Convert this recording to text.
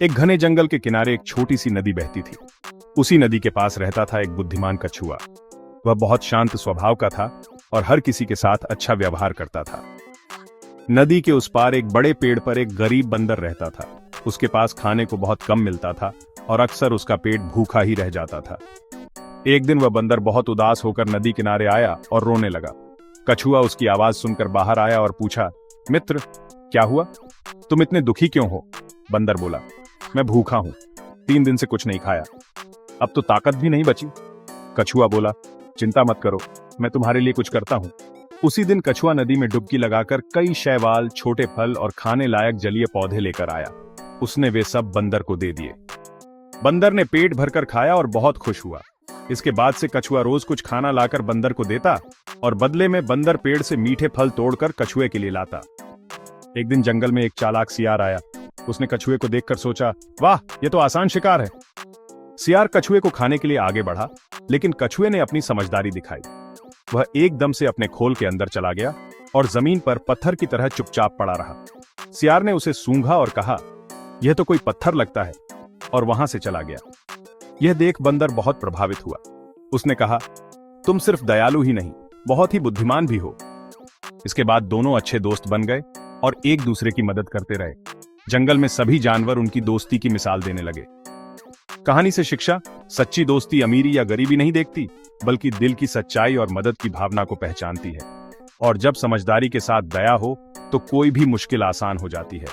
एक घने जंगल के किनारे एक छोटी सी नदी बहती थी। उसी नदी के पास रहता था एक बुद्धिमान कछुआ। वह बहुत शांत स्वभाव का था और हर किसी के साथ अच्छा व्यवहार करता था। नदी के उस पार एक बड़े पेड़ पर एक गरीब बंदर रहता था। उसके पास खाने को बहुत कम मिलता था और अक्सर उसका पेट भूखा ही रह जाता था। एक दिन वह बंदर बहुत उदास होकर नदी किनारे आया और रोने लगा। कछुआ उसकी आवाज सुनकर बाहर आया और पूछा, मित्र, क्या हुआ? तुम इतने दुखी क्यों हो? बंदर बोला, मैं भूखा हूं, 3 दिन से कुछ नहीं खाया, अब तो ताकत भी नहीं बची। कछुआ बोला, चिंता मत करो, मैं तुम्हारे लिए कुछ करता हूं। उसी दिन कछुआ नदी में डुबकी लगाकर कई शैवाल, छोटे फल और खाने लायक जलीय पौधे लेकर आया। उसने वे सब बंदर को दे दिए। बंदर ने पेट भरकर खाया और बहुत खुश हुआ। इसके बाद से कछुआ रोज कुछ खाना लाकर बंदर को देता और बदले में बंदर पेड़ से मीठे फल तोड़कर कछुए के लिए लाता। एक दिन जंगल में एक चालाक सियार आया। उसने कछुए को देखकर सोचा, वाह, यह तो आसान शिकार है। सियार कछुए को खाने के लिए आगे बढ़ा, लेकिन कछुए ने अपनी समझदारी दिखाई। वह एकदम से अपने खोल के अंदर चला गया और जमीन पर पत्थर की तरह चुपचाप पड़ा रहा। सियार ने उसे सूंघा और कहा, यह तो कोई पत्थर लगता है, और वहां से चला गया। यह देख बंदर बहुत प्रभावित हुआ। उसने कहा, तुम सिर्फ दयालु ही नहीं, बहुत ही बुद्धिमान भी हो। इसके बाद दोनों अच्छे दोस्त बन गए और एक दूसरे की मदद करते रहे। जंगल में सभी जानवर उनकी दोस्ती की मिसाल देने लगे। कहानी से शिक्षा, सच्ची दोस्ती अमीरी या गरीबी नहीं देखती, बल्कि दिल की सच्चाई और मदद की भावना को पहचानती है। और जब समझदारी के साथ दया हो, तो कोई भी मुश्किल आसान हो जाती है।